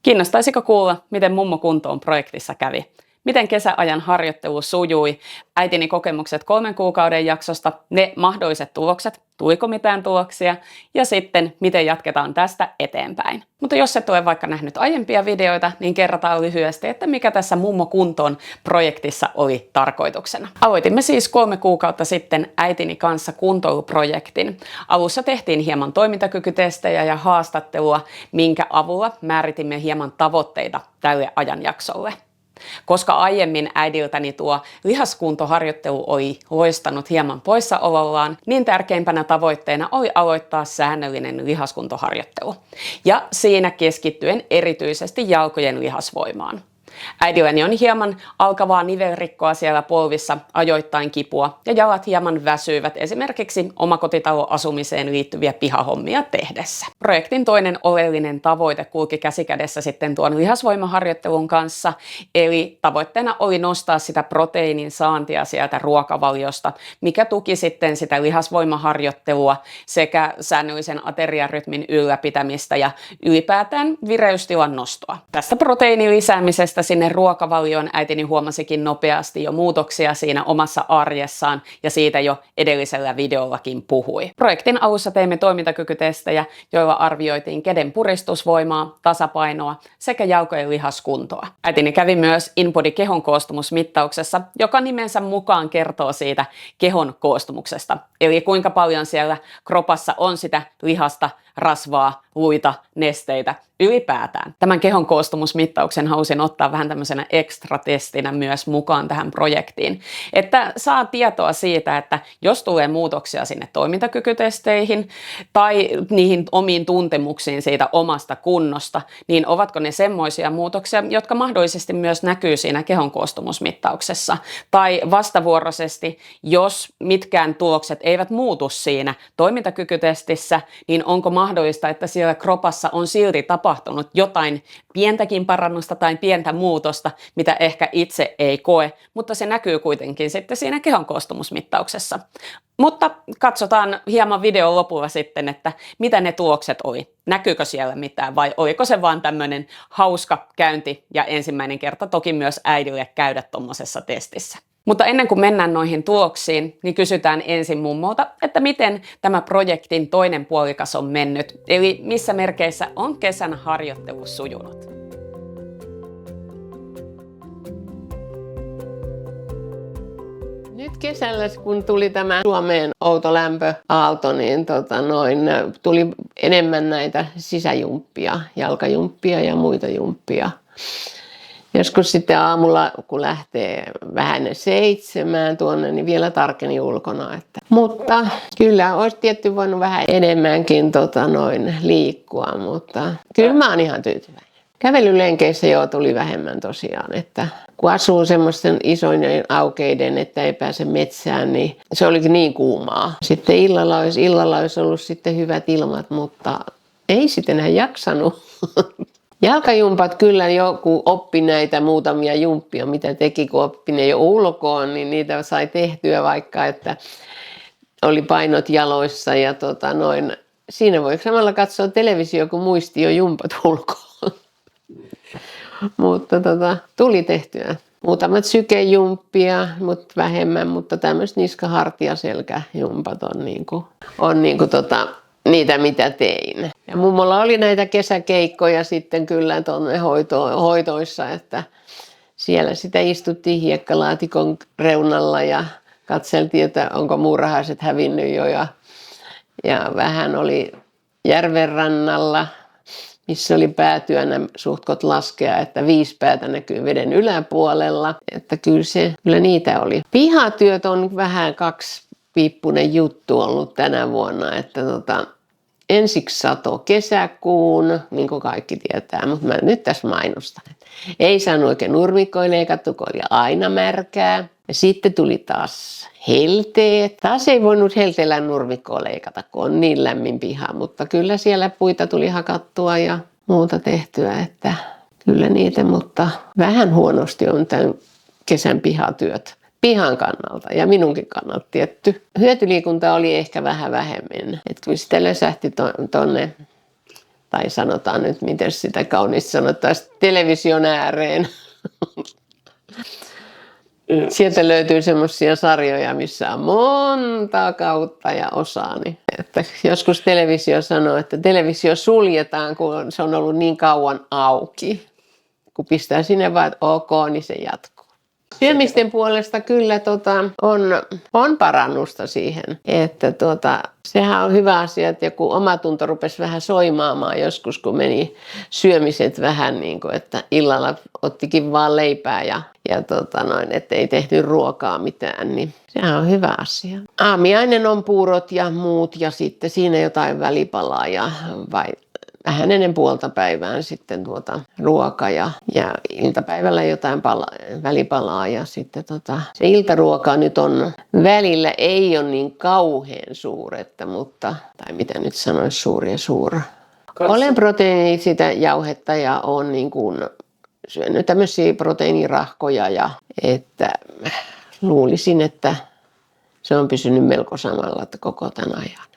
Kiinnostaisiko kuulla, miten Mummo kuntoon projektissa kävi? Miten kesäajan harjoittelu sujui? Äitini kokemukset 3 kuukauden jaksosta, ne mahdolliset tulokset, tuliko mitään tuloksia ja sitten miten jatketaan tästä eteenpäin. Mutta jos et ole vaikka nähnyt aiempia videoita, niin kerrotaan lyhyesti, että mikä tässä Mummo kuntoon projektissa oli tarkoituksena. Aloitimme siis 3 kuukautta sitten äitini kanssa kuntoiluprojektin. Alussa tehtiin hieman toimintakykytestejä ja haastattelua, minkä avulla määritimme hieman tavoitteita tälle ajanjaksolle. Koska aiemmin äidiltäni tuo lihaskuntoharjoittelu oli loistanut hieman poissaolollaan, niin tärkeimpänä tavoitteena oli aloittaa säännöllinen lihaskuntoharjoittelu. Ja siinä keskittyen erityisesti jalkojen lihasvoimaan. Äidilläni on hieman alkavaa nivelrikkoa siellä polvissa, ajoittain kipua ja jalat hieman väsyivät esimerkiksi omakotitaloasumiseen liittyviä pihahommia tehdessä. Projektin toinen oleellinen tavoite kulki käsikädessä sitten tuon lihasvoimaharjoittelun kanssa, eli tavoitteena oli nostaa sitä proteiinin saantia sieltä ruokavaliosta, mikä tuki sitten sitä lihasvoimaharjoittelua sekä säännöllisen ateriarytmin ylläpitämistä ja ylipäätään vireystilan nostoa. Tästä proteiinin lisäämisestä sinne ruokavalioon äitini huomasikin nopeasti jo muutoksia siinä omassa arjessaan ja siitä jo edellisellä videollakin puhui. Projektin alussa teimme toimintakykytestejä, joilla arvioitiin käden puristusvoimaa, tasapainoa sekä jalkojen lihaskuntoa. Äitini kävi myös InBody kehon koostumusmittauksessa, joka nimensä mukaan kertoo siitä kehon koostumuksesta. Eli kuinka paljon siellä kropassa on sitä lihasta, rasvaa, luita, nesteitä ylipäätään. Tämän kehon koostumusmittauksen halusin ottaa vähän tämmöisenä ekstra-testinä myös mukaan tähän projektiin, että saa tietoa siitä, että jos tulee muutoksia sinne toimintakykytesteihin tai niihin omiin tuntemuksiin siitä omasta kunnosta, niin ovatko ne semmoisia muutoksia, jotka mahdollisesti myös näkyy siinä kehon koostumusmittauksessa. Tai vastavuoroisesti, jos mitkään tulokset eivät muutu siinä toimintakykytestissä, niin onko mahdollista, että siellä kropassa on silti tapahtunut jotain pientäkin parannusta tai pientä muutosta, mitä ehkä itse ei koe, mutta se näkyy kuitenkin sitten siinä kehon koostumusmittauksessa. Mutta katsotaan hieman videon lopulla sitten, että mitä ne tulokset oli. Näkyykö siellä mitään vai oliko se vaan tämmöinen hauska käynti ja ensimmäinen kerta toki myös äidille käydä tuommoisessa testissä. Mutta ennen kuin mennään noihin tuloksiin, niin kysytään ensin mummolta, että miten tämä projektin toinen puolikas on mennyt, eli missä merkeissä on kesän harjoittelu sujunut. Nyt kesällä, kun tuli tämä Suomeen outo lämpöaalto, niin tuli enemmän näitä sisäjumppia, jalkajumppia ja muita jumppia. Joskus sitten aamulla, kun lähtee vähän 7 tuonne, niin vielä tarkeni ulkona. Mutta kyllä olisi tietty voinut vähän enemmänkin liikkua, mutta kyllä mä oon ihan tyytyväinen. Kävelylenkeissä tuli vähemmän tosiaan, että kun asuu semmoisten isoinen aukeiden, että ei pääse metsään, niin se olikin niin kuumaa. Sitten illalla olisi ollut sitten hyvät ilmat, mutta ei sitten enää jaksanut. Jalkajumpat kyllä joku oppi näitä muutamia jumppia, mitä teki, kun oppi ne jo ulkoon, niin niitä sai tehtyä vaikka, että oli painot jaloissa ja siinä voi samalla katsoa televisio, kun muisti jo jumpat ulkoon. Mutta tuli tehtyä. Muutamat sykejumppia, mutta vähemmän, mutta tämmöiset niska-hartia-selkäjumpat on niitä, mitä tein. Ja mummolla oli näitä kesäkeikkoja sitten kyllä tuonne hoitoissa, että siellä sitä istuttiin hiekkalaatikon reunalla ja katseltiin, että onko muurahaiset hävinnyt jo. Ja vähän oli järvenrannalla, missä oli päätyönä suhtkot laskea, että 5 päätä näkyy veden yläpuolella. Että kyllä niitä oli. Pihatyöt on vähän 2-piippunen juttu ollut tänä vuonna, että ensiksi sato kesäkuun, niin kuin kaikki tietää, mutta mä nyt tässä mainostan. Ei saanut oikein nurmikkoja leikattu, kun oli aina märkää. Ja sitten tuli taas helteet. Taas ei voinut helteellä nurmikkoa leikata, kun on niin lämmin piha, mutta kyllä siellä puita tuli hakattua ja muuta tehtyä, että kyllä niitä, mutta vähän huonosti on tämän kesän pihatyöt. Pihan kannalta ja minunkin kannalta tietty. Hyötyliikunta oli ehkä vähän vähemmän. Että kun sitä lösähti tonne tai sanotaan nyt, miten sitä kauniisti sanottaisiin, television ääreen. Sieltä löytyy semmoisia sarjoja, missä on monta kautta ja osaa. Niin, että joskus televisio sanoo, että televisio suljetaan, kun se on ollut niin kauan auki. Kun pistää sinne vaan, että ok, niin se jatkuu. Syömisten puolesta kyllä on parannusta siihen, että sehän on hyvä asia, että joku omatunto rupesi vähän soimaamaan joskus, kun meni syömiset vähän niin kuin, että illalla ottikin vaan leipää ja että ei tehty ruokaa mitään, niin sehän on hyvä asia. Aamiainen on puurot ja muut ja sitten siinä jotain välipalaa ja vähän ennen puolta päivään sitten ruoka ja iltapäivällä jotain välipalaa ja sitten se iltaruoka nyt on välillä ei ole niin kauhean suuretta, mutta tai mitä nyt sanoisi suuri. Olen proteiini sitä jauhetta ja olen niin kuin syönyt tämmöisiä proteiinirahkoja ja että luulisin, että se on pysynyt melko samalla koko tämän ajan.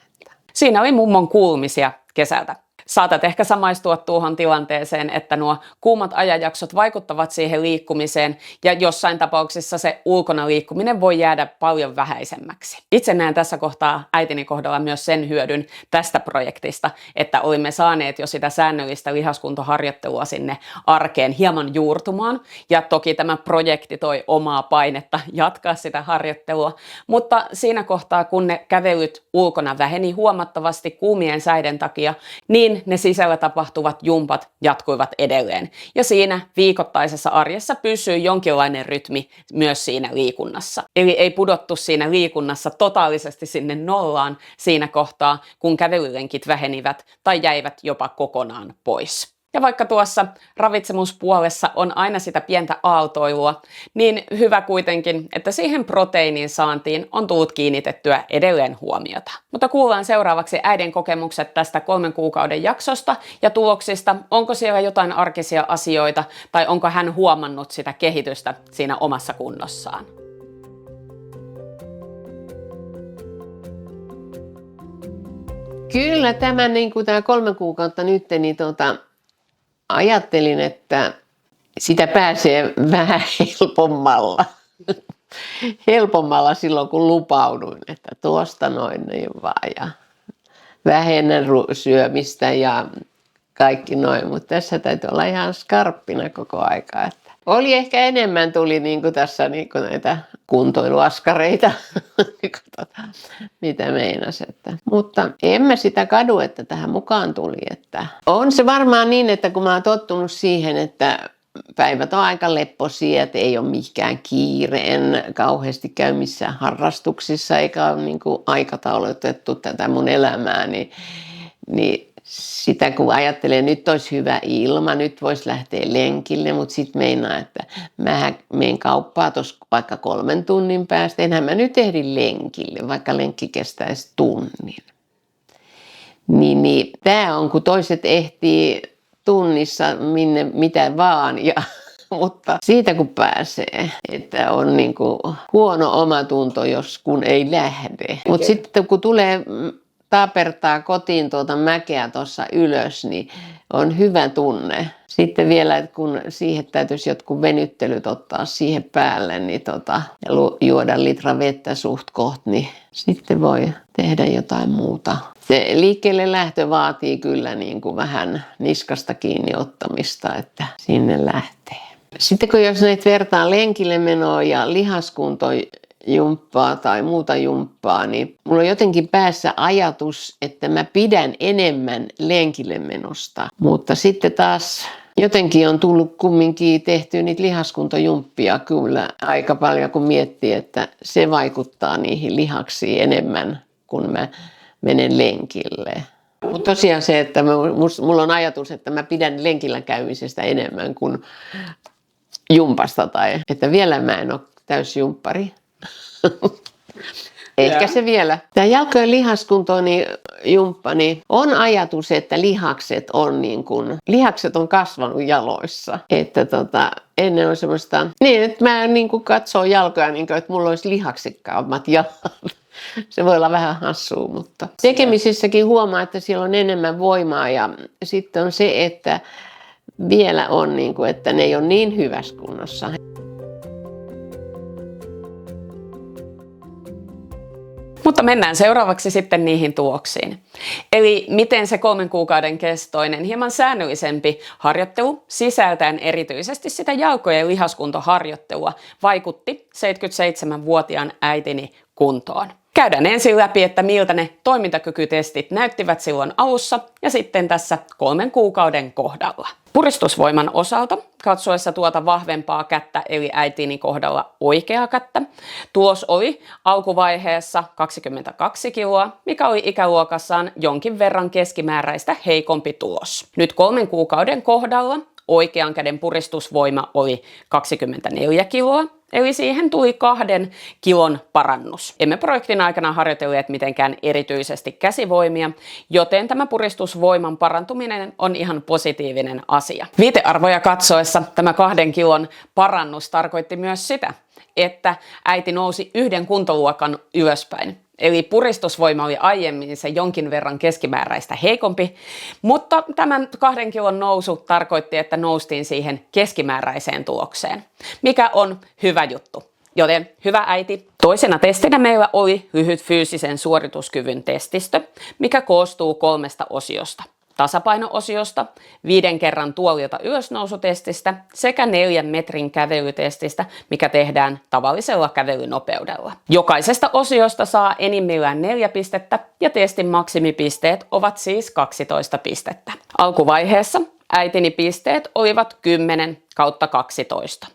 Siinä oli mummon kuulumisia kesältä. Saatat ehkä samaistua tuohon tilanteeseen, että nuo kuumat ajanjaksot vaikuttavat siihen liikkumiseen ja jossain tapauksissa se ulkona liikkuminen voi jäädä paljon vähäisemmäksi. Itse näen tässä kohtaa äitini kohdalla myös sen hyödyn tästä projektista, että olimme saaneet jo sitä säännöllistä lihaskuntoharjoittelua sinne arkeen hieman juurtumaan ja toki tämä projekti toi omaa painetta jatkaa sitä harjoittelua, mutta siinä kohtaa kun ne kävelyt ulkona väheni huomattavasti kuumien säiden takia, niin ne sisällä tapahtuvat jumpat jatkuivat edelleen. Ja siinä viikoittaisessa arjessa pysyy jonkinlainen rytmi myös siinä liikunnassa. Eli ei pudottu siinä liikunnassa totaalisesti sinne nollaan siinä kohtaa, kun kävelylenkit vähenivät tai jäivät jopa kokonaan pois. Ja vaikka tuossa ravitsemuspuolessa on aina sitä pientä aaltoilua, niin hyvä kuitenkin, että siihen proteiinin saantiin on tullut kiinnitettyä edelleen huomiota. Mutta kuullaan seuraavaksi äidin kokemukset tästä 3 kuukauden jaksosta ja tuloksista. Onko siellä jotain arkisia asioita tai onko hän huomannut sitä kehitystä siinä omassa kunnossaan? Kyllä tämä, niin kuin tämä 3 kuukautta nyt, niin ajattelin, että sitä pääsee vähän helpommalla silloin, kun lupauduin, että tuosta noin niin vaan ja vähennän syömistä ja kaikki noin, mutta tässä täytyy olla ihan skarppina koko aika. Että oli ehkä enemmän tuli niin kuin tässä niin kuin näitä kuntoiluaskareita, mitä meinas. Mutta en mä sitä kadu, että tähän mukaan tuli. Että on se varmaan niin, että kun mä oon tottunut siihen, että päivät on aika lepposia, että ei ole mikään kiire, en kauheasti käy missään harrastuksissa eikä ole niin kuin aikataulutettu tätä mun elämää, niin sitä kun ajattelee, nyt olisi hyvä ilma, nyt voisi lähteä lenkille, mutta sitten meinaa, että mä menen kauppaan tuossa vaikka 3 tunnin päästä, enhän mä nyt ehdi lenkille, vaikka lenkki kestäisi tunnin. Niin tämä on, kun toiset ehtii tunnissa mitä vaan, mutta siitä kun pääsee, että on niin kuin huono omatunto, kun ei lähde. Mutta sitten kun tulee tapertaa kotiin mäkeä tuossa ylös, niin on hyvä tunne. Sitten vielä, että kun siihen täytyisi jotkut venyttelyt ottaa siihen päälle, niin ja juoda litra vettä suht koht, niin sitten voi tehdä jotain muuta. Se liikkeelle lähtö vaatii kyllä niin kuin vähän niskasta kiinni ottamista, että sinne lähtee. Sitten kun jos näitä vertaa lenkille menoa ja lihaskuntojumppaa tai muuta jumppaa, niin mulla on jotenkin päässä ajatus, että mä pidän enemmän lenkille menosta. Mutta sitten taas jotenkin on tullut kumminkin tehtyä niitä lihaskuntojumppia kyllä aika paljon, kun miettii, että se vaikuttaa niihin lihaksiin enemmän, kun mä menen lenkille. Mutta tosiaan se, että mulla on ajatus, että mä pidän lenkillä käymisestä enemmän kuin jumpasta tai että vielä mä en ole täysjumppari. Ehkä se vielä. Tämä jalkojen lihaskunto, niin jumppa, niin on ajatus, että lihakset on kasvanut jaloissa. Että ennen on semmoista, niin että mä niin kuin katsoo jalkoja, niin kuin, että mulla olisi lihaksikkaammat jalat. Se voi olla vähän hassua, mutta tekemisissäkin huomaa, että siellä on enemmän voimaa ja sitten on se, että vielä on, niin kuin, että ne ei ole niin hyvässä kunnossa. Mutta mennään seuraavaksi sitten niihin tuloksiin. Eli miten se 3 kuukauden kestoinen, hieman säännöllisempi harjoittelu sisältäen erityisesti sitä jalkojen ja lihaskuntoharjoittelua vaikutti 77-vuotiaan äitini kuntoon. Käydään ensin läpi, että miltä ne toimintakykytestit näyttivät silloin alussa ja sitten tässä 3 kuukauden kohdalla. Puristusvoiman osalta katsoessa tuota vahvempaa kättä eli äitini kohdalla oikeaa kättä. Tulos oli alkuvaiheessa 22 kiloa, mikä oli ikäluokassaan jonkin verran keskimääräistä heikompi tulos. Nyt 3 kuukauden kohdalla oikean käden puristusvoima oli 24 kiloa. Eli siihen tuli 2 kilon parannus. Emme projektin aikana harjoitelleet mitenkään erityisesti käsivoimia, joten tämä puristusvoiman parantuminen on ihan positiivinen asia. Viitearvoja katsoessa tämä 2 kilon parannus tarkoitti myös sitä, että äiti nousi 1 kuntoluokan ylöspäin. Eli puristusvoima oli aiemmin se jonkin verran keskimääräistä heikompi, mutta tämän 2 kilon nousu tarkoitti, että noustiin siihen keskimääräiseen tulokseen, mikä on hyvä juttu. Joten hyvä äiti. Toisena testinä meillä oli lyhyt fyysisen suorituskyvyn testistö, mikä koostuu 3 osiosta. Tasapaino-osiosta, 5 kerran tuolilta ylösnousutestistä sekä 4 metrin kävelytestistä, mikä tehdään tavallisella kävelynopeudella. Jokaisesta osiosta saa enimmillään 4 pistettä ja testin maksimipisteet ovat siis 12 pistettä. Alkuvaiheessa äitini pisteet olivat 10/12.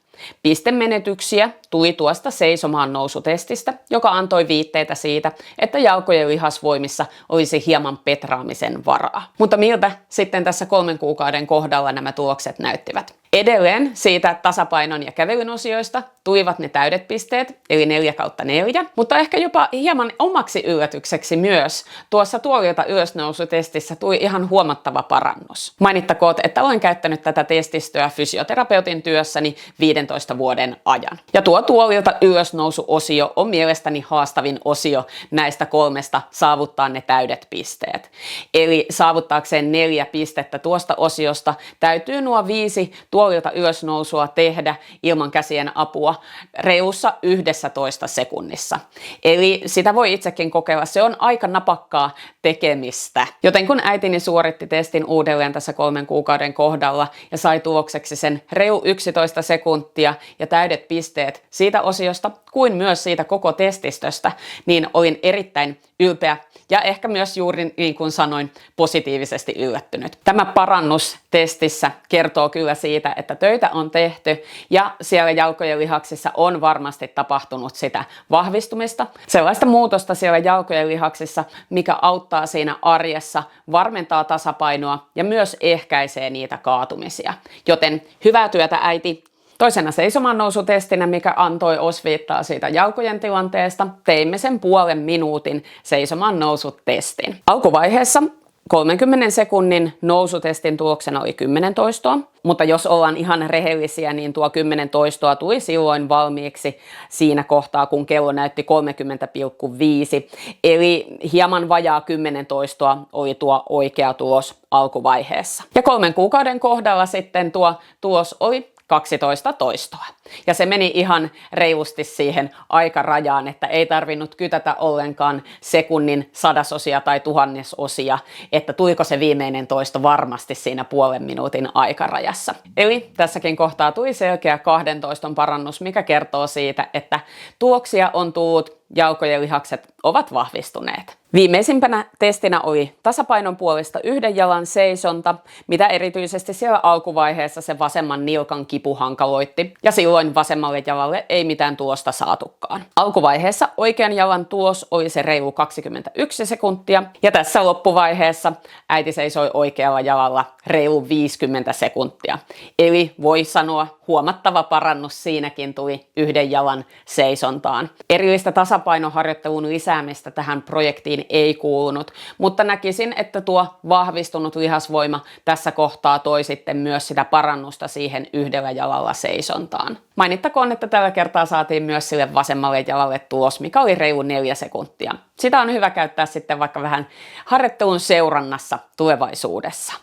Pistemenetyksiä tuli tuosta seisomaan nousutestistä, joka antoi viitteitä siitä, että jalkojen lihasvoimissa olisi hieman petraamisen varaa. Mutta miltä sitten tässä 3 kuukauden kohdalla nämä tulokset näyttivät? Edelleen siitä tasapainon ja kävelyn osioista tulivat ne täydet pisteet, eli 4/4, mutta ehkä jopa hieman omaksi yllätykseksi myös tuossa tuolilta ylösnousutestissä tuli ihan huomattava parannus. Mainittakoon, että olen käyttänyt tätä testistöä fysioterapeutin työssäni 15 vuoden ajan. Ja tuo tuolilta ylösnousuosio on mielestäni haastavin osio näistä 3 saavuttaa ne täydet pisteet. Eli saavuttaakseen 4 pistettä tuosta osiosta täytyy nuo 5 tuolilta ylösnousua tehdä ilman käsien apua reilussa 11 sekunnissa. Eli sitä voi itsekin kokeilla, se on aika napakkaa tekemistä. Joten kun äitini suoritti testin uudelleen tässä 3 kuukauden kohdalla ja sai tulokseksi sen reilu 11 sekuntia ja täydet pisteet siitä osiosta kuin myös siitä koko testistöstä, niin olin erittäin ylpeä ja ehkä myös juuri niin kuin sanoin, positiivisesti yllättynyt. Tämä parannus testissä kertoo kyllä siitä, että töitä on tehty ja siellä jalkojen lihaksissa on varmasti tapahtunut sitä vahvistumista. Sellaista muutosta siellä jalkojen lihaksissa, mikä auttaa siinä arjessa, varmentaa tasapainoa ja myös ehkäisee niitä kaatumisia. Joten hyvää työtä äiti! Toisena seisomaan nousutestinä, mikä antoi osviittaa siitä jalkojen tilanteesta, teimme sen 0,5 minuutin seisomaan nousutestin. Alkuvaiheessa 30 sekunnin nousutestin tuloksena oli 10 toistoa, mutta jos ollaan ihan rehellisiä, niin tuo 10 toistoa tuli silloin valmiiksi siinä kohtaa, kun kello näytti 30,5. Eli hieman vajaa 10 toistoa oli tuo oikea tulos alkuvaiheessa. Ja 3 kuukauden kohdalla sitten tuo tulos oli 12 toistoa. Ja se meni ihan reilusti siihen aikarajaan, että ei tarvinnut kytätä ollenkaan sekunnin sadasosia tai tuhannesosia, että tuliko se viimeinen toisto varmasti siinä 0,5 minuutin aikarajassa. Eli tässäkin kohtaa tuli selkeä 2 toiston parannus, mikä kertoo siitä, että tuloksia on tullut, jalkojen lihakset ovat vahvistuneet. Viimeisimpänä testinä oli tasapainon puolesta 1 jalan seisonta, mitä erityisesti siellä alkuvaiheessa se vasemman nilkan kipu hankaloitti, ja silloin vasemmalle jalalle ei mitään tulosta saatukaan. Alkuvaiheessa oikean jalan tulos oli se reilu 21 sekuntia, ja tässä loppuvaiheessa äiti seisoi oikealla jalalla reilu 50 sekuntia. Eli voi sanoa, huomattava parannus siinäkin tuli 1 jalan seisontaan. Erillistä tasapainoa tasapainoharjoittelun lisäämistä tähän projektiin ei kuulunut, mutta näkisin, että tuo vahvistunut lihasvoima tässä kohtaa toi sitten myös sitä parannusta siihen yhdellä jalalla seisontaan. Mainittakoon, että tällä kertaa saatiin myös sille vasemmalle jalalle tulos, mikä oli reilu 4 sekuntia. Sitä on hyvä käyttää sitten vaikka vähän harjoittelun seurannassa tulevaisuudessa.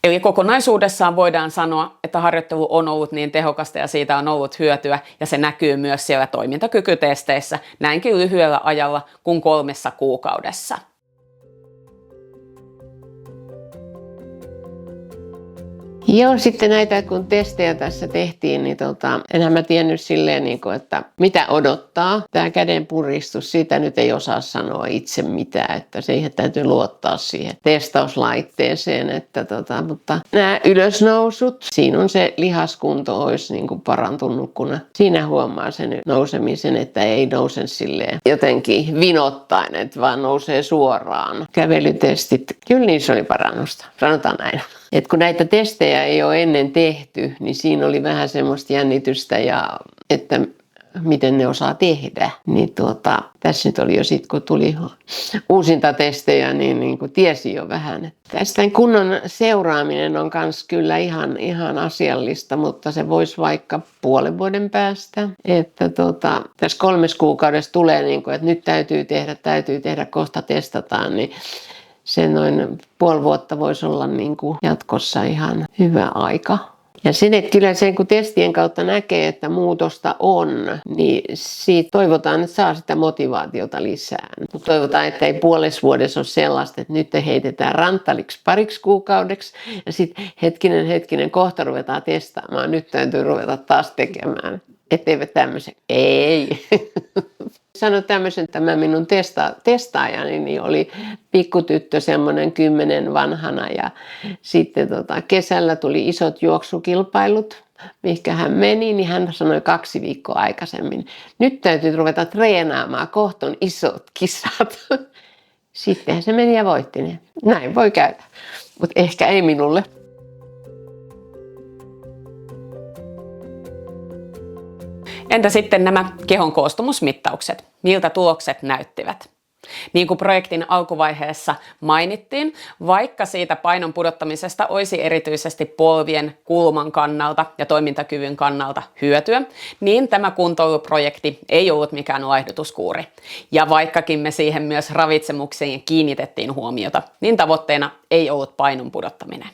Eli kokonaisuudessaan voidaan sanoa, että harjoittelu on ollut niin tehokasta ja siitä on ollut hyötyä ja se näkyy myös siellä toimintakykytesteissä näinkin lyhyellä ajalla kuin 3 kuukaudessa. Joo, sitten näitä kun testejä tässä tehtiin, niin enhän mä tiennyt silleen, että mitä odottaa. Tämä käden puristus, siitä nyt ei osaa sanoa itse mitään, että siihen täytyy luottaa siihen testauslaitteeseen. Mutta nämä ylösnousut, siinä on se lihaskunto olisi parantunut, kun siinä huomaa sen nousemisen, että ei nouse silleen jotenkin vinottaen, että vaan nousee suoraan. Kävelytestit, kyllä niissä oli parannusta, sanotaan näin. Et kun näitä testejä ei ole ennen tehty, niin siinä oli vähän semmoista jännitystä, että miten ne osaa tehdä. Niin tässä nyt oli jo sitten, kun tuli uusinta testejä, niin tiesi jo vähän. Tästä kunnon seuraaminen on myös kyllä ihan asiallista, mutta se voisi vaikka puolen vuoden päästä. Että tässä 3 kuukaudessa tulee, että nyt täytyy tehdä, kohta testataan, niin se noin puoli vuotta voisi olla jatkossa ihan hyvä aika. Ja sen, että kyllä sen kun testien kautta näkee, että muutosta on, niin siitä toivotaan, että saa sitä motivaatiota lisää. Mutta toivotaan, että ei puolessa vuodessa ole sellaista, että nyt heitetään ranttaliksi 2 kuukaudeksi ja sitten hetkinen, kohta ruvetaan testaamaan, nyt täytyy ruveta taas tekemään. Etteivät tämmöisen, ei. Sano tämmöisen, että minun testaajani niin oli pikkutyttö semmoinen 10 vanhana ja sitten kesällä tuli isot juoksukilpailut, mihinkä hän meni, niin hän sanoi 2 viikkoa aikaisemmin, nyt täytyy ruveta treenaamaan, kohta on isot kisat. Sittenhän se meni ja voitti ne. Näin voi käydä, mutta ehkä ei minulle. Entä sitten nämä kehon koostumusmittaukset? Miltä tulokset näyttivät? Niin kuin projektin alkuvaiheessa mainittiin, vaikka siitä painon pudottamisesta olisi erityisesti polvien kulman kannalta ja toimintakyvyn kannalta hyötyä, niin tämä kuntoiluprojekti ei ollut mikään laihdutuskuuri. Ja vaikkakin me siihen myös ravitsemukseen kiinnitettiin huomiota, niin tavoitteena ei ollut painon pudottaminen.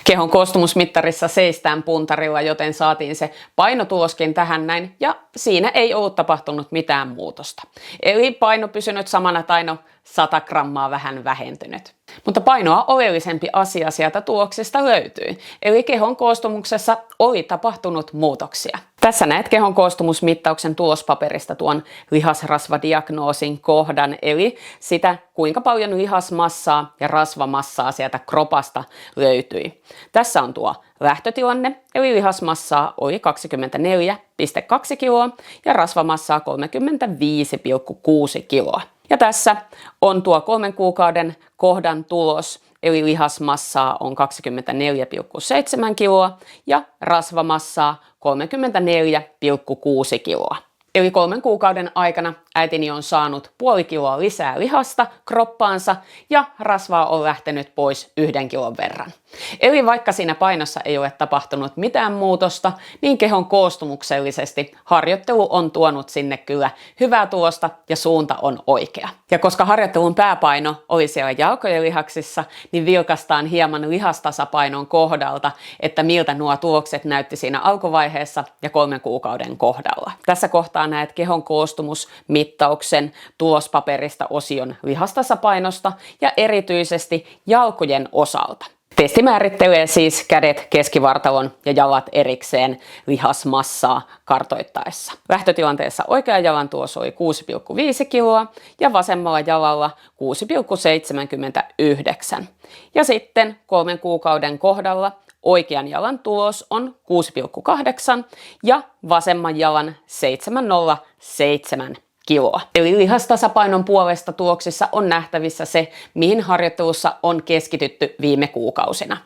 Kehon koostumusmittarissa seistään puntarilla, joten saatiin se painotuloskin tähän näin, ja siinä ei ollut tapahtunut mitään muutosta. Eli paino pysynyt samana tai 100 grammaa vähän vähentynyt. Mutta painoa oleellisempi asia sieltä tuloksesta löytyi, eli kehon koostumuksessa oli tapahtunut muutoksia. Tässä näet kehon koostumusmittauksen tulospaperista tuon lihasrasvadiagnoosin kohdan, eli sitä kuinka paljon lihasmassaa ja rasvamassaa sieltä kropasta löytyi. Tässä on tuo lähtötilanne, eli lihasmassaa oli 24,2 kiloa ja rasvamassaa 35,6 kiloa. Ja tässä on tuo 3 kuukauden kohdan tulos, eli lihasmassaa on 24,7 kiloa ja rasvamassaa 34,6 kiloa. Eli 3 kuukauden aikana äitini on saanut puoli kiloa lisää lihasta kroppaansa ja rasvaa on lähtenyt pois 1 kilon verran. Eli vaikka siinä painossa ei ole tapahtunut mitään muutosta, niin kehon koostumuksellisesti harjoittelu on tuonut sinne kyllä hyvää tulosta ja suunta on oikea. Ja koska harjoittelun pääpaino oli siellä jalkojen lihaksissa, niin vilkastaan hieman lihastasapainon kohdalta, että miltä nuo tulokset näytti siinä alkuvaiheessa ja 3 kuukauden kohdalla. Tässä kohtaa näet kehon koostumusmittauksen tulospaperista osion lihastasapainosta ja erityisesti jalkojen osalta. Testi määrittelee siis kädet, keskivartalon ja jalat erikseen lihasmassaa kartoittaessa. Lähtötilanteessa oikean jalan tulos oli 6,5 kiloa ja vasemmalla jalalla 6,79. Ja sitten 3 kuukauden kohdalla oikean jalan tulos on 6,8 ja vasemman jalan 7,07 kiloa. Eli lihastasapainon puolesta tuloksissa on nähtävissä se, mihin harjoittelussa on keskitytty viime kuukausina.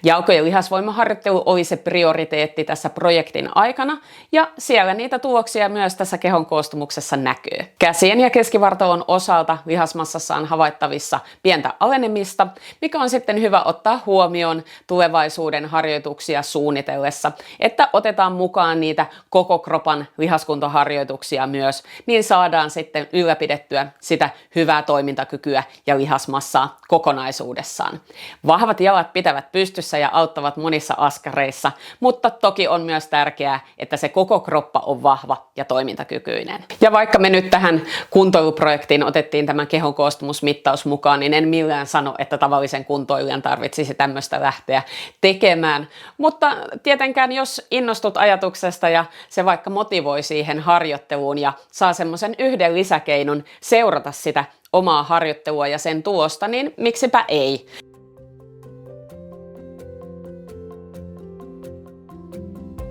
Jalko- ja lihasvoimaharjoittelu oli se prioriteetti tässä projektin aikana, ja siellä niitä tuloksia myös tässä kehon koostumuksessa näkyy. Käsien ja keskivartalon osalta lihasmassassa on havaittavissa pientä alenemista, mikä on sitten hyvä ottaa huomioon tulevaisuuden harjoituksia suunnitellessa, että otetaan mukaan niitä koko kropan lihaskuntoharjoituksia myös, niin saadaan sitten ylläpidettyä sitä hyvää toimintakykyä ja lihasmassaa kokonaisuudessaan. Vahvat jalat pitävät pystyssä ja auttavat monissa askareissa, mutta toki on myös tärkeää, että se koko kroppa on vahva ja toimintakykyinen. Ja vaikka me nyt tähän kuntoiluprojektiin otettiin tämä kehon koostumusmittaus mukaan, niin en millään sano, että tavallisen kuntoilijan tarvitsisi tämmöistä lähteä tekemään. Mutta tietenkään jos innostut ajatuksesta ja se vaikka motivoi siihen harjoitteluun ja saa semmoisen yhden lisäkeinon seurata sitä omaa harjoittelua ja sen tulosta, niin miksipä ei.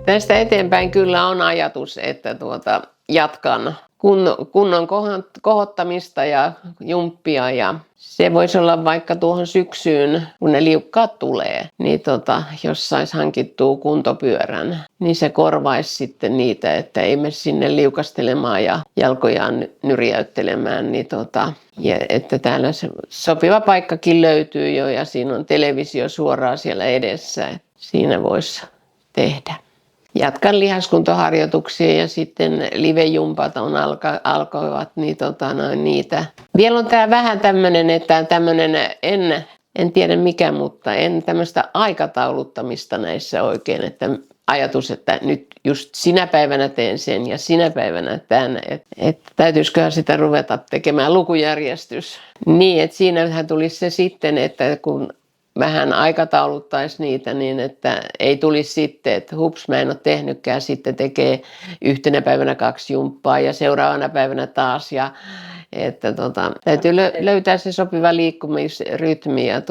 Tästä eteenpäin kyllä on ajatus, että jatkan kunnon kohottamista ja jumppia, ja se voisi olla vaikka tuohon syksyyn, kun ne liukkaat tulee, niin jos saisi hankittua kuntopyörän, niin se korvaisi sitten niitä, että ei mene sinne liukastelemaan ja jalkojaan nyrjäyttelemään, niin ja että täällä se sopiva paikkakin löytyy jo ja siinä on televisio suoraan siellä edessä, että siinä voisi tehdä. Jatkan lihaskuntoharjoituksia ja sitten livejumpat alkoivat, niin niitä. Vielä on tää vähän tämmönen, että en tiedä mikä, mutta en tämmöistä aikatauluttamista näissä oikein, että ajatus, että nyt just sinä päivänä teen sen ja sinä päivänä tämän, että täytyisiköhän sitä ruveta tekemään lukujärjestys. Niin, että siinähän tulisi se sitten, että kun vähän aikatauluttaisi niitä niin, että ei tulisi sitten, että hups, mä en ole tehnytkään, sitten tekee yhtenä päivänä 2 jumppaa ja seuraavana päivänä taas. Ja, että täytyy löytää se sopiva liikkumisrytmi ja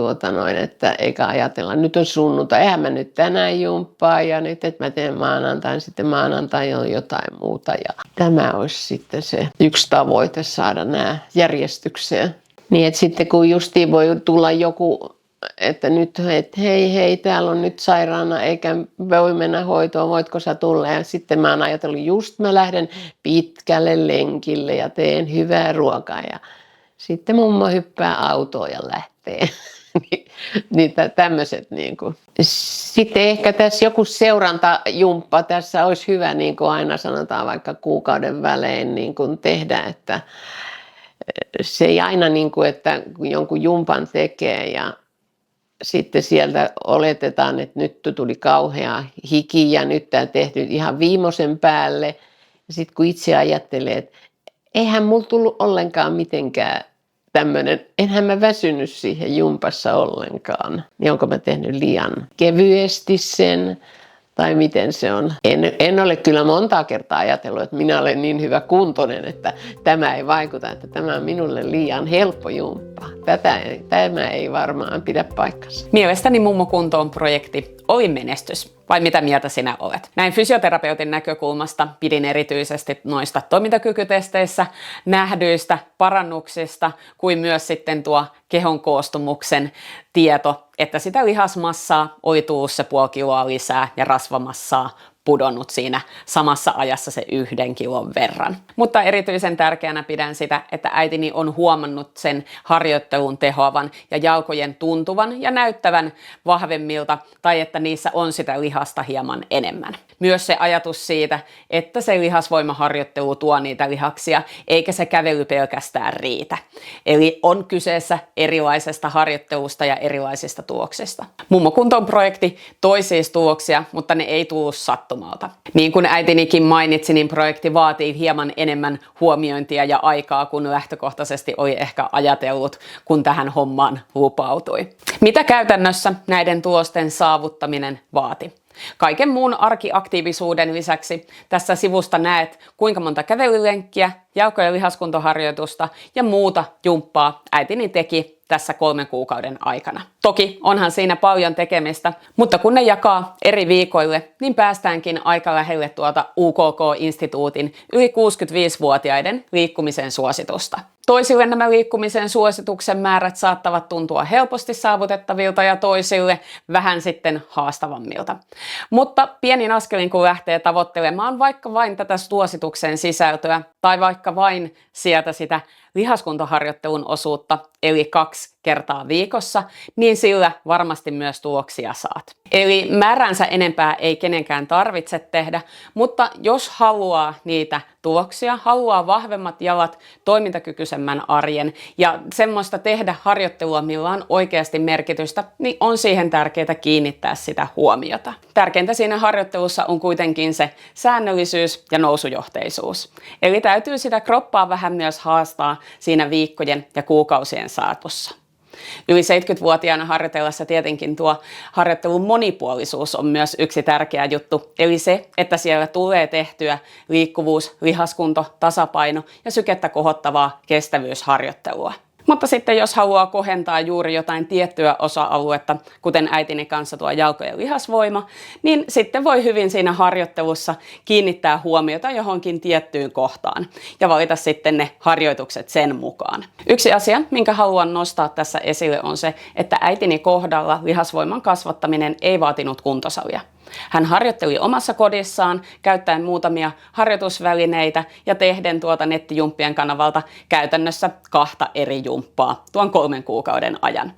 että eikä ajatella, nyt on sunnuntai, eihän mä nyt tänään jumppaa ja nyt, että mä teen maanantain, sitten maanantai on jotain muuta. Ja tämä olisi sitten se yksi tavoite saada nämä järjestykseen. Niin, että sitten kun justiin voi tulla joku, että nyt, että hei, täällä on nyt sairaana eikä voi mennä hoitoon, voitko sä tulla? Ja sitten mä oon ajatellut, just mä lähden pitkälle lenkille ja teen hyvää ruokaa. Ja sitten mummo hyppää autoon ja lähtee. Niitä tämmöiset niinku. Sitten ehkä tässä joku seurantajumppa tässä olisi hyvä, niin kuin aina sanotaan vaikka kuukauden välein niin kuin tehdä, että se ei aina niin kuin, että jonkun jumpan tekee ja sitten sieltä oletetaan, että nyt tuli kauhea hiki ja nyt tämä tehty ihan viimeisen päälle. Ja sitten kun itse ajattelee, että eihän mulla tullut ollenkaan mitenkään tämmöinen, enhän mä väsynyt siihen jumpassa ollenkaan. Niin onko mä tehnyt liian kevyesti sen tai miten se on. En ole kyllä montaa kertaa ajatellut, että minä olen niin hyvä kuntoinen, että tämä ei vaikuta, että tämä on minulle liian helppo jumppa. Tämä ei varmaan pidä paikkansa. Mielestäni Mummo kuntoon -projekti oli menestys. Vai mitä mieltä sinä olet? Näin fysioterapeutin näkökulmasta pidin erityisesti noista toimintakykytesteissä nähdyistä parannuksista, kuin myös sitten tuo kehon koostumuksen tieto, että sitä lihasmassaa oli tullut se 0,5 kiloa lisää ja rasvamassaa pudonnut siinä samassa ajassa se 1 kilon verran. Mutta erityisen tärkeänä pidän sitä, että äitini on huomannut sen harjoittelun tehoavan ja jalkojen tuntuvan ja näyttävän vahvemmilta, tai että niissä on sitä lihasta hieman enemmän. Myös se ajatus siitä, että se lihasvoimaharjoittelu tuo niitä lihaksia, eikä se kävely pelkästään riitä. Eli on kyseessä erilaisesta harjoittelusta ja erilaisista tuloksista. Mummo kuntoon -projekti toi siis tuloksia, mutta ne ei tullut sattumalta. Niin kuin äitinikin mainitsi, niin projekti vaatii hieman enemmän huomiointia ja aikaa, kun lähtökohtaisesti oli ehkä ajatellut, kun tähän hommaan lupautui. Mitä käytännössä näiden tulosten saavuttaminen vaati? Kaiken muun arkiaktiivisuuden lisäksi tässä sivusta näet, kuinka monta kävelylenkkiä, jalko- ja lihaskuntoharjoitusta ja muuta jumppaa äitini teki tässä 3 kuukauden aikana. Toki onhan siinä paljon tekemistä, mutta kun ne jakaa eri viikoille, niin päästäänkin aika lähelle tuota UKK-instituutin yli 65-vuotiaiden liikkumisen suositusta. Toisille nämä liikkumisen suosituksen määrät saattavat tuntua helposti saavutettavilta ja toisille vähän sitten haastavammilta. Mutta pienin askelin kun lähtee tavoittelemaan vaikka vain tätä suosituksen sisältöä tai vaikka vain sieltä sitä lihaskuntoharjoittelun osuutta, eli 2 kertaa viikossa, niin sillä varmasti myös tuloksia saat. Eli määränsä enempää ei kenenkään tarvitse tehdä, mutta jos haluaa niitä tuloksia, haluaa vahvemmat jalat, toimintakykyisemmän arjen ja semmoista tehdä harjoittelua, millä on oikeasti merkitystä, niin on siihen tärkeää kiinnittää sitä huomiota. Tärkeintä siinä harjoittelussa on kuitenkin se säännöllisyys ja nousujohteisuus. Eli täytyy sitä kroppaa vähän myös haastaa siinä viikkojen ja kuukausien saatossa. Yli 70-vuotiaana harjoitellessa tietenkin tuo harjoittelun monipuolisuus on myös yksi tärkeä juttu, eli se, että siellä tulee tehtyä liikkuvuus, lihaskunto, tasapaino ja sykettä kohottavaa kestävyysharjoittelua. Mutta sitten jos haluaa kohentaa juuri jotain tiettyä osa-aluetta, kuten äitini kanssa tuo jalkojen lihasvoima, niin sitten voi hyvin siinä harjoittelussa kiinnittää huomiota johonkin tiettyyn kohtaan ja valita sitten ne harjoitukset sen mukaan. Yksi asia, minkä haluan nostaa tässä esille on se, että äitini kohdalla lihasvoiman kasvattaminen ei vaatinut kuntosalia. Hän harjoitteli omassa kodissaan käyttäen muutamia harjoitusvälineitä ja tehden tuota nettijumppien kanavalta käytännössä 2 eri jumppaa tuon 3 kuukauden ajan.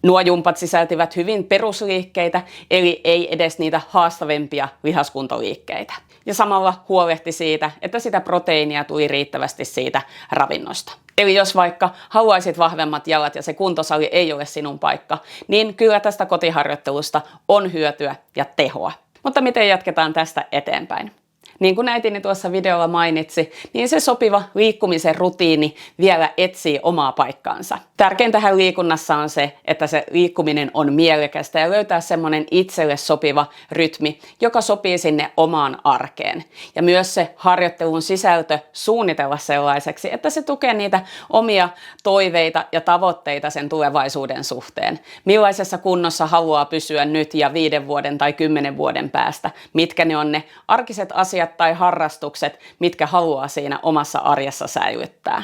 Nuo jumpat sisältivät hyvin perusliikkeitä, eli ei edes niitä haastavimpia lihaskuntoliikkeitä. Ja samalla huolehti siitä, että sitä proteiinia tuli riittävästi siitä ravinnosta. Eli jos vaikka haluaisit vahvemmat jalat ja se kuntosali ei ole sinun paikka, niin kyllä tästä kotiharjoittelusta on hyötyä ja tehoa. Mutta miten jatketaan tästä eteenpäin? Niin kuin äitini tuossa videolla mainitsi, niin se sopiva liikkumisen rutiini vielä etsii omaa paikkaansa. Tärkeintähän liikunnassa on se, että se liikkuminen on mielekästä ja löytää semmoinen itselle sopiva rytmi, joka sopii sinne omaan arkeen. Ja myös se harjoittelun sisältö suunnitella sellaiseksi, että se tukee niitä omia toiveita ja tavoitteita sen tulevaisuuden suhteen. Millaisessa kunnossa haluaa pysyä nyt ja 5 vuoden tai 10 vuoden päästä? Mitkä ne on ne arkiset asiat tai harrastukset, mitkä haluaa siinä omassa arjessa säilyttää.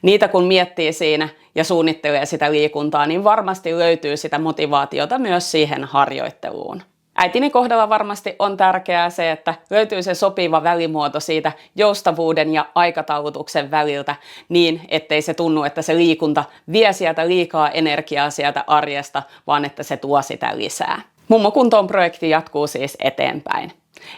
Niitä kun miettii siinä ja suunnittelee sitä liikuntaa, niin varmasti löytyy sitä motivaatiota myös siihen harjoitteluun. Äitini kohdalla varmasti on tärkeää se, että löytyy se sopiva välimuoto siitä joustavuuden ja aikataulutuksen väliltä niin, ettei se tunnu, että se liikunta vie sieltä liikaa energiaa sieltä arjesta, vaan että se tuo sitä lisää. Mummo kuntoon -projekti jatkuu siis eteenpäin.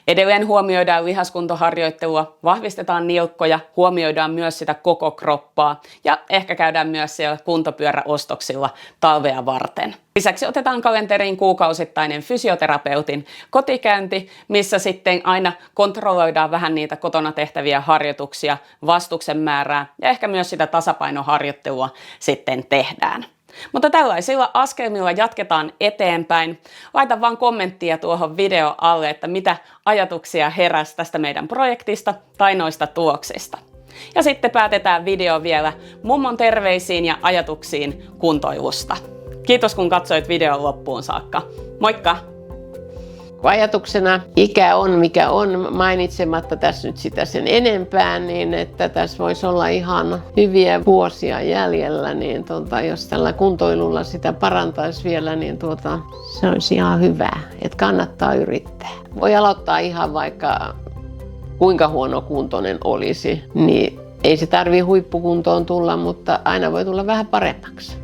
Edelleen huomioidaan lihaskuntoharjoittelua, vahvistetaan nilkkoja, huomioidaan myös sitä koko kroppaa ja ehkä käydään myös siellä kuntopyöräostoksilla talvea varten. Lisäksi otetaan kalenteriin kuukausittainen fysioterapeutin kotikäynti, missä sitten aina kontrolloidaan vähän niitä kotona tehtäviä harjoituksia, vastuksen määrää ja ehkä myös sitä tasapainoharjoittelua sitten tehdään. Mutta tällaisilla askelmilla jatketaan eteenpäin. Laita vaan kommenttia tuohon video alle, että mitä ajatuksia heräsi tästä meidän projektista tai noista tuloksista. Ja sitten päätetään video vielä mummon terveisiin ja ajatuksiin kuntoilusta. Kiitos kun katsoit videon loppuun saakka. Moikka! Ajatuksena ikä on mikä on, mainitsematta tässä nyt sitä sen enempää, niin että tässä voisi olla ihan hyviä vuosia jäljellä, niin jos tällä kuntoilulla sitä parantaisi vielä, niin se olisi ihan hyvä, että kannattaa yrittää. Voi aloittaa ihan vaikka kuinka huono kuntoinen olisi, niin ei se tarvitse huippukuntoon tulla, mutta aina voi tulla vähän paremmaksi.